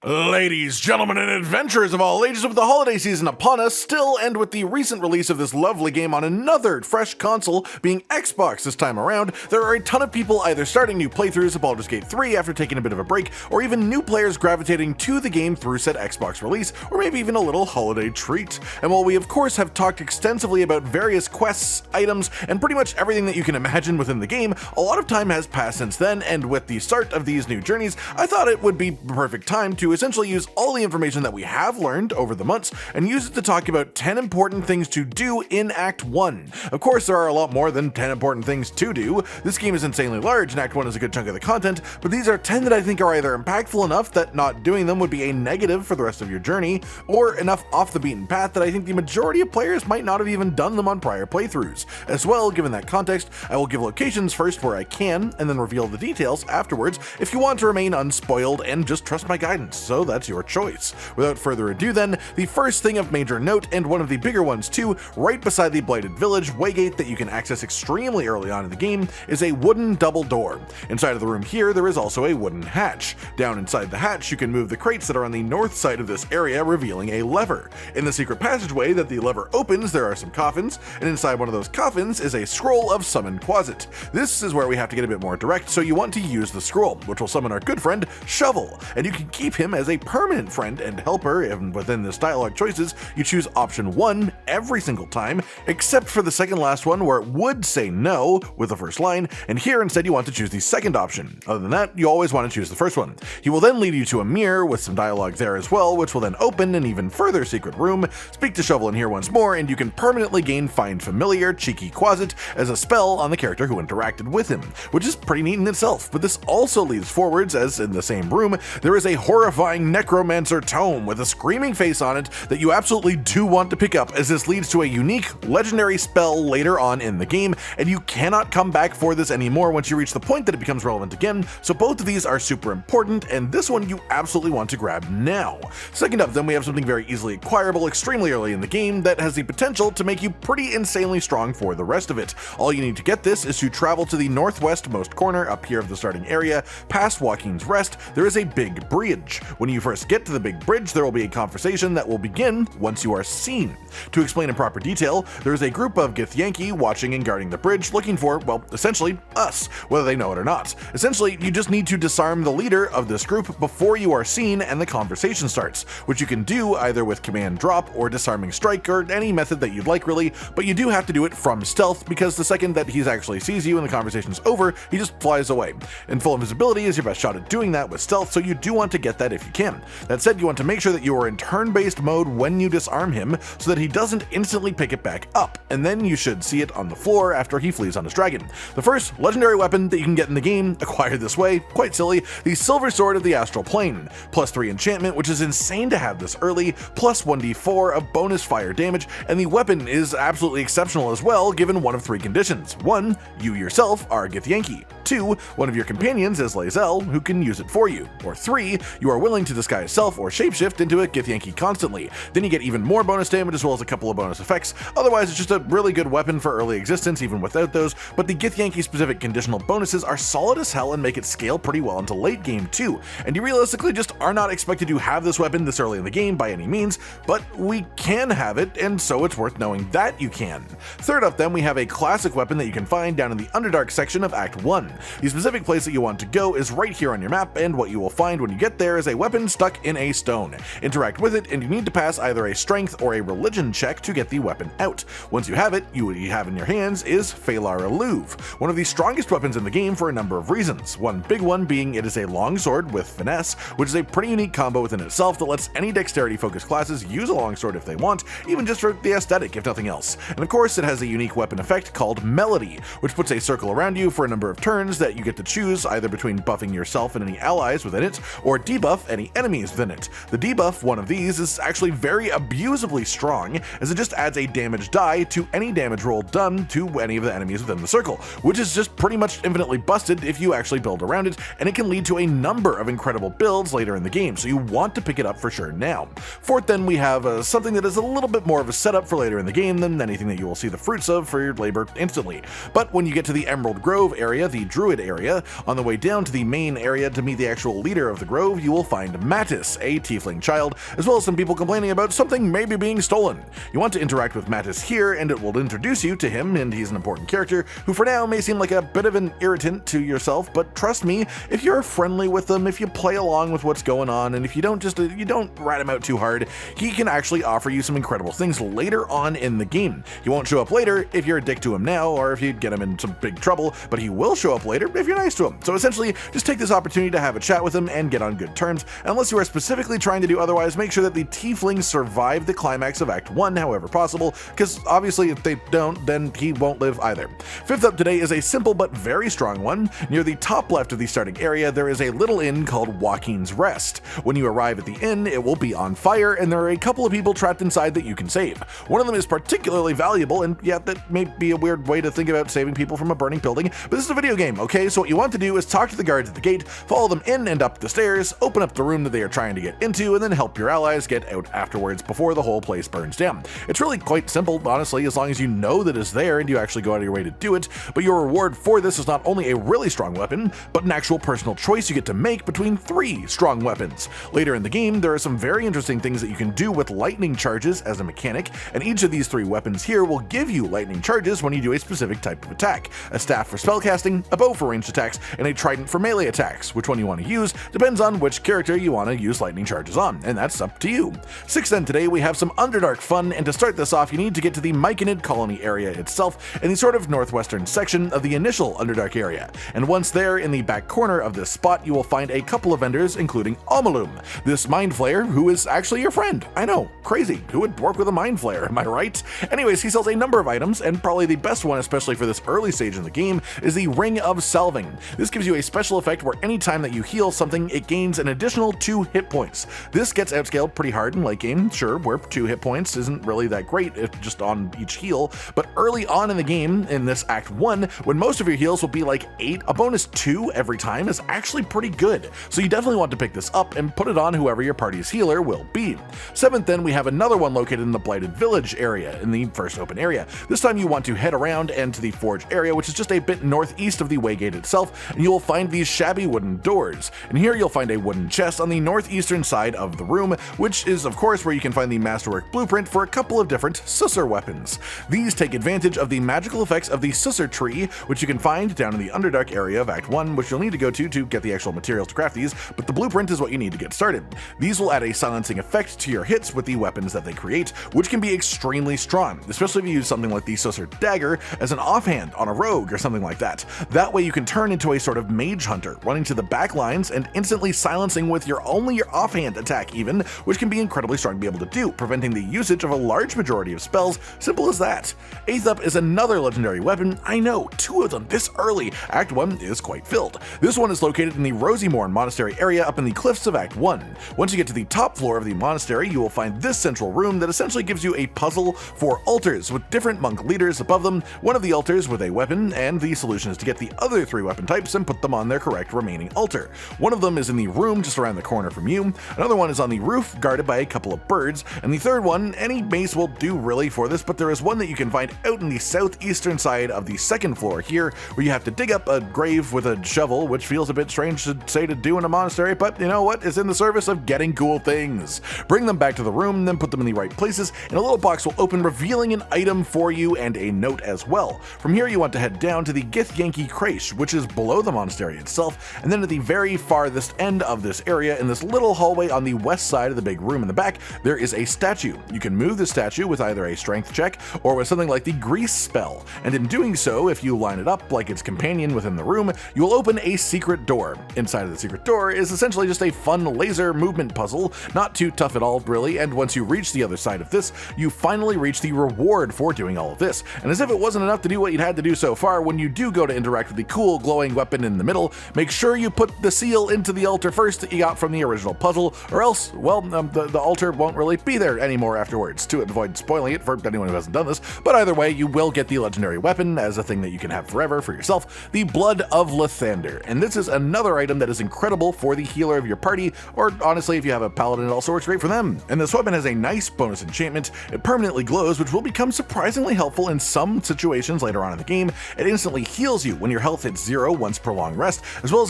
Ladies, gentlemen, and adventurers of all ages, with the holiday season upon us still, and with the recent release of this lovely game on another fresh console, being Xbox this time around, there are a ton of people either starting new playthroughs of Baldurs Gate 3 after taking a bit of a break, or even new players gravitating to the game through said Xbox release, or maybe even a little holiday treat. And while we of course have talked extensively about various quests, items, and pretty much everything that you can imagine within the game, a lot of time has passed since then, and with the start of these new journeys, I thought it would be the perfect time to essentially use all the information that we have learned over the months and use it to talk about 10 important things to do in Act 1. Of course, there are a lot more than 10 important things to do. This game is insanely large and Act 1 is a good chunk of the content, but these are 10 that I think are either impactful enough that not doing them would be a negative for the rest of your journey, or enough off the beaten path that I think the majority of players might not have even done them on prior playthroughs. As well, given that context, I will give locations first where I can, and then reveal the details afterwards if you want to remain unspoiled and just trust my guidance, so that's your choice. Without further ado then, the first thing of major note, and one of the bigger ones too, right beside the Blighted Village Waygate that you can access extremely early on in the game, is a wooden double door. Inside of the room here, there is also a wooden hatch. Down inside the hatch, you can move the crates that are on the north side of this area, revealing a lever. In the secret passageway that the lever opens, there are some coffins, and inside one of those coffins is a scroll of Summon Quasit. This is where we have to get a bit more direct, so you want to use the scroll, which will summon our good friend Shovel, and you can keep him as a permanent friend and helper, and within this dialogue choices, you choose option 1 every single time, except for the second last one where it would say no with the first line, and here instead you want to choose the second option. Other than that, you always want to choose the first one. He will then lead you to a mirror with some dialogue there as well, which will then open an even further secret room. Speak to Shovel in here once more, and you can permanently gain Find Familiar Cheeky Quasit as a spell on the character who interacted with him, which is pretty neat in itself, but this also leads forwards as in the same room, there is a horrifying necromancer tome with a screaming face on it that you absolutely do want to pick up, as this leads to a unique legendary spell later on in the game, and you cannot come back for this anymore once you reach the point that it becomes relevant again, so both of these are super important, and this one you absolutely want to grab now. Second up then, we have something very easily acquirable extremely early in the game that has the potential to make you pretty insanely strong for the rest of it. All you need to get this is to travel to the northwestmost corner up here of the starting area, past Joaquin's Rest. There is a big bridge. When you first get to the big bridge, there will be a conversation that will begin once you are seen. To explain in proper detail, there is a group of Githyanki watching and guarding the bridge looking for, well, essentially us, whether they know it or not. Essentially, you just need to disarm the leader of this group before you are seen and the conversation starts, which you can do either with command drop or disarming strike or any method that you'd like really, but you do have to do it from stealth because the second that he actually sees you and the conversation's over, he just flies away. And full invisibility is your best shot at doing that with stealth, so you do want to get that if you can. That said, you want to make sure that you are in turn-based mode when you disarm him so that he doesn't instantly pick it back up, and then you should see it on the floor after he flees on his dragon. The first legendary weapon that you can get in the game, acquired this way, quite silly, the Silver Sword of the Astral Plane. +3 enchantment, which is insane to have this early, plus 1d4 of bonus fire damage, and the weapon is absolutely exceptional as well given one of 3 conditions. 1, you yourself are Githyanki. 2, one of your companions is Lae'zel, who can use it for you. Or 3, you are willing to disguise self or shapeshift into a Githyanki constantly. Then you get even more bonus damage as well as a couple of bonus effects. Otherwise, it's just a really good weapon for early existence even without those, but the Githyanki specific conditional bonuses are solid as hell and make it scale pretty well into late game too. And you realistically just are not expected to have this weapon this early in the game by any means, but we can have it, and so it's worth knowing that you can. Third up then, we have a classic weapon that you can find down in the Underdark section of Act 1. The specific place that you want to go is right here on your map, and what you will find when you get there is a weapon stuck in a stone. Interact with it, and you need to pass either a strength or a religion check to get the weapon out. Once you have it, what you have in your hands is Phalar Eluve, one of the strongest weapons in the game for a number of reasons. One big one being it is a longsword with finesse, which is a pretty unique combo within itself that lets any dexterity focused classes use a longsword if they want, even just for the aesthetic if nothing else. And of course, it has a unique weapon effect called Melody, which puts a circle around you for a number of turns that you get to choose either between buffing yourself and any allies within it, or debuff any enemies within it. The debuff, one of these, is actually very abusively strong, as it just adds a damage die to any damage roll done to any of the enemies within the circle, which is just pretty much infinitely busted if you actually build around it, and it can lead to a number of incredible builds later in the game, so you want to pick it up for sure now. Fourth then, we have something that is a little bit more of a setup for later in the game than anything that you will see the fruits of for your labor instantly. But when you get to the Emerald Grove area, the Druid area. On the way down to the main area to meet the actual leader of the grove, you will find Mattis, a tiefling child, as well as some people complaining about something maybe being stolen. You want to interact with Mattis here, and it will introduce you to him, and he's an important character who for now may seem like a bit of an irritant to yourself, but trust me, if you're friendly with him, if you play along with what's going on, and if you don't rat him out too hard, he can actually offer you some incredible things later on in the game. He won't show up later if you're a dick to him now, or if you get him in some big trouble, but he will show up later if you're nice to him. So essentially, just take this opportunity to have a chat with him and get on good terms, and unless you are specifically trying to do otherwise, make sure that the tieflings survive the climax of Act 1 however possible, because obviously if they don't, then he won't live either. Fifth up today is a simple but very strong one. Near the top left of the starting area, there is a little inn called Joaquin's Rest. When you arrive at the inn, it will be on fire, and there are a couple of people trapped inside that you can save. One of them is particularly valuable, and yeah, that may be a weird way to think about saving people from a burning building, but this is a video game, okay? So what you want to do is talk to the guards at the gate, follow them in and up the stairs, open up the room that they are trying to get into, and then help your allies get out afterwards before the whole place burns down. It's really quite simple, honestly, as long as you know that it's there and you actually go out of your way to do it, but your reward for this is not only a really strong weapon, but an actual personal choice you get to make between 3 strong weapons. Later in the game, there are some very interesting things that you can do with lightning charges as a mechanic, and each of these 3 weapons here will give you lightning charges when you do a specific type of attack. A staff for spellcasting, a bow for ranged attacks, and a trident for melee attacks. Which one you want to use depends on which character you want to use lightning charges on, and that's up to you. 6th then today, we have some Underdark fun, and to start this off, you need to get to the Myconid colony area itself in the sort of northwestern section of the initial Underdark area. And once there, in the back corner of this spot, you will find a couple of vendors, including Omalum, this mind flayer who is actually your friend. I know, crazy. Who would work with a mind flayer, am I right? Anyways, he sells a number of items, and probably the best one, especially for this early stage in the game, is the Ring of Salving. This gives you a special effect where anytime that you heal something, it gains an additional 2 hit points. This gets outscaled pretty hard in late game, sure, where 2 hit points isn't really that great just on each heal, but early on in the game, in this Act 1, when most of your heals will be like 8, a bonus 2 every time is actually pretty good. So you definitely want to pick this up and put it on whoever your party's healer will be. 7th then, we have another one located in the Blighted Village area, in the first open area. This time you want to head around and to the Forge area, which is just a bit northeast of the Waygate itself, and you will find these shabby wooden doors. And here you'll find a wooden chest on the northeastern side of the room, which is of course where you can find the Masterwork blueprint for a couple of different Sorcerer weapons. These take advantage of the magical effects of the Sorcerer tree, which you can find down in the Underdark area of Act 1, which you'll need to go to get the actual materials to craft these, but the blueprint is what you need to get started. These will add a silencing effect to your hits with the weapons that they create, which can be extremely strong, especially if you use something like the Sorcerer dagger as an offhand on a rogue or something like that. That way you can turn into a sort of mage hunter, running to the back lines and instantly silencing with your offhand attack even, which can be incredibly strong to be able to do, preventing the usage of a large majority of spells. Simple as that. 8th up is another legendary weapon. I know, 2 of them this early. Act 1 is quite filled. This one is located in the Rosymorn Monastery area up in the cliffs of Act 1. Once you get to the top floor of the monastery, you will find this central room that essentially gives you a puzzle for altars with different monk leaders above them, one of the altars with a weapon, and the solution is to get the other 3 weapon types and put them on their correct remaining altar. One of them is in the room just around the corner from you, another one is on the roof guarded by a couple of birds, and the third one, any mace will do really for this, but there is one that you can find out in the southeastern side of the second floor here, where you have to dig up a grave with a shovel, which feels a bit strange to say to do in a monastery, but you know what, it's in the service of getting cool things. Bring them back to the room, then put them in the right places, and a little box will open revealing an item for you and a note as well. From here you want to head down to the Githyanki Crèche, which is below the monastery itself, and then at the very farthest end of this area, in this little hallway on the west side of the big room in the back, there is a statue. You can move the statue with either a strength check or with something like the Grease spell, and in doing so, if you line it up like its companion within the room, you will open a secret door. Inside of the secret door is essentially just a fun laser movement puzzle, not too tough at all really, and once you reach the other side of this, you finally reach the reward for doing all of this. And as if it wasn't enough to do what you'd had to do so far, when you do go to interact with the cool glowing weapon in the middle, make sure you put the seal into the altar first that you got from the original puzzle, or else, well, the altar won't really be there anymore afterwards, to avoid spoiling it for anyone who hasn't done this. But either way, you will get the legendary weapon as a thing that you can have forever for yourself, the Blood of Lathander. And this is another item that is incredible for the healer of your party, or honestly, if you have a paladin, it also works great for them. And this weapon has a nice bonus enchantment. It permanently glows, which will become surprisingly helpful in some situations later on in the game. It instantly heals you when you're your health hits 0 once per long rest, as well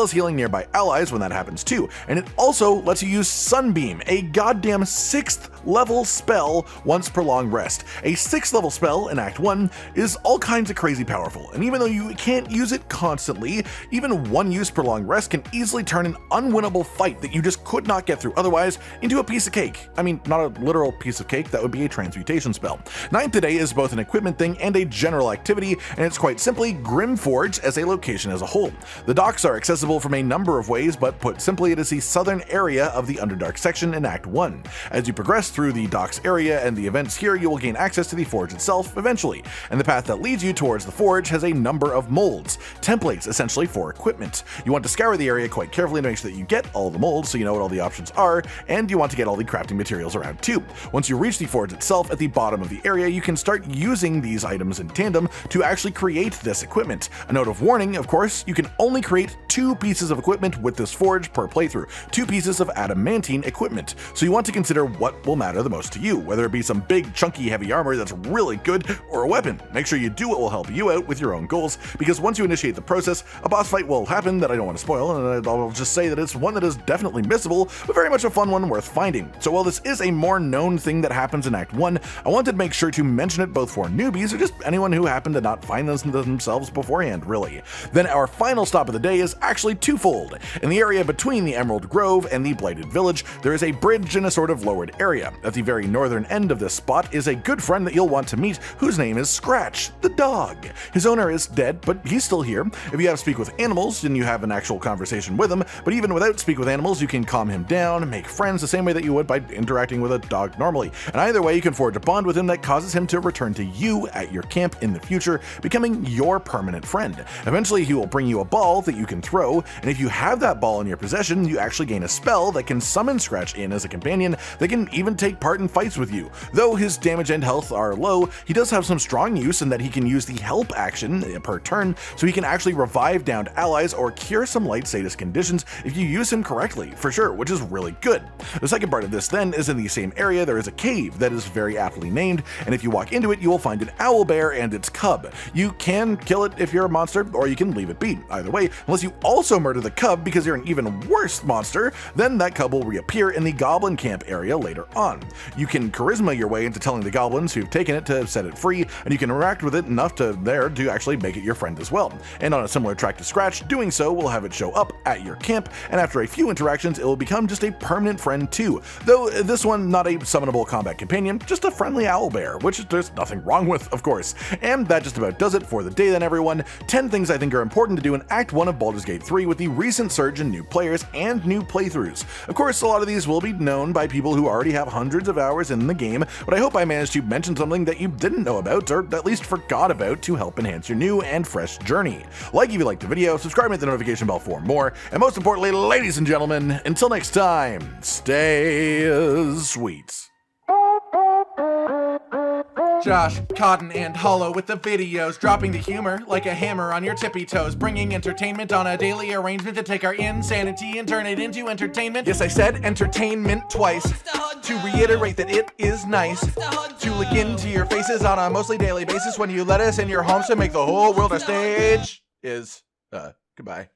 as healing nearby allies when that happens too. And it also lets you use Sunbeam, a goddamn 6th level spell once per long rest. A 6th level spell in Act 1 is all kinds of crazy powerful, and even though you can't use it constantly, even one use per long rest can easily turn an unwinnable fight that you just could not get through otherwise into a piece of cake. I mean, not a literal piece of cake, that would be a transmutation spell. Ninth Today is both an equipment thing and a general activity, and it's quite simply Grimforge as a location as a whole. The docks are accessible from a number of ways, but put simply, it is the southern area of the Underdark section in Act 1. As you progress through the docks area and the events here, you will gain access to the forge itself eventually, and the path that leads you towards the forge has a number of molds, templates essentially for equipment. You want to scour the area quite carefully to make sure that you get all the molds so you know what all the options are, and you want to get all the crafting materials around too. Once you reach the forge itself at the bottom of the area, you can start using these items in tandem to actually create this equipment. A note of warning, of course, you can only create 2 pieces of equipment with this forge per playthrough, 2 pieces of adamantine equipment, so you want to consider what will matter the most to you, whether it be some big chunky heavy armor that's really good or a weapon. Make sure you do what will help you out with your own goals, because once you initiate the process, a boss fight will happen that I don't want to spoil, and I'll just say that it's one that is definitely missable, but very much a fun one worth finding. So while this is a more known thing that happens in Act 1, I wanted to make sure to mention it both for newbies or just anyone who happened to not find this themselves beforehand, really. Then our final stop of the day is actually twofold. In the area between the Emerald Grove and the Blighted Village, there is a bridge in a sort of lowered area. At the very northern end of this spot is a good friend that you'll want to meet, whose name is Scratch, the dog. His owner is dead, but he's still here. If you have to speak with animals, then you have an actual conversation with him, but even without speak with animals, you can calm him down, make friends the same way that you would by interacting with a dog normally. And either way, you can forge a bond with him that causes him to return to you at your camp in the future, becoming your permanent friend. Eventually, he will bring you a ball that you can throw, and if you have that ball in your possession, you actually gain a spell that can summon Scratch in as a companion that can even take part in fights with you. Though his damage and health are low, he does have some strong use in that he can use the help action per turn, so he can actually revive downed allies or cure some light status conditions if you use him correctly, for sure, which is really good. The second part of this then is in the same area there is a cave that is very aptly named, and if you walk into it, you will find an owl bear and its cub. You can kill it if you're a monster, or you can leave it be. Either way, unless you also murder the cub because you're an even worse monster, then that cub will reappear in the goblin camp area later on. You can charisma your way into telling the goblins who've taken it to set it free, and you can interact with it enough to actually make it your friend as well. And on a similar track to Scratch, doing so will have it show up at your camp, and after a few interactions, it will become just a permanent friend too. Though this one not a summonable combat companion, just a friendly owlbear, which there's nothing wrong with, of course. And that just about does it for the day then, everyone. 10 things I think are important to do in Act 1 of Baldur's Gate 3 with the recent surge in new players and new playthroughs. Of course, a lot of these will be known by people who already have hundreds of hours in the game, but I hope I managed to mention something that you didn't know about, or at least forgot about, to help enhance your new and fresh journey. Like if you liked the video, subscribe and hit the notification bell for more, and most importantly, ladies and gentlemen, until next time, stay sweet. Josh, Cotton, and Hollow with the videos, dropping the humor like a hammer on your tippy toes, bringing entertainment on a daily arrangement to take our insanity and turn it into entertainment. Yes, I said entertainment twice, to reiterate that it is nice to look into your faces on a mostly daily basis when you let us in your homes to make the whole world a stage. Goodbye.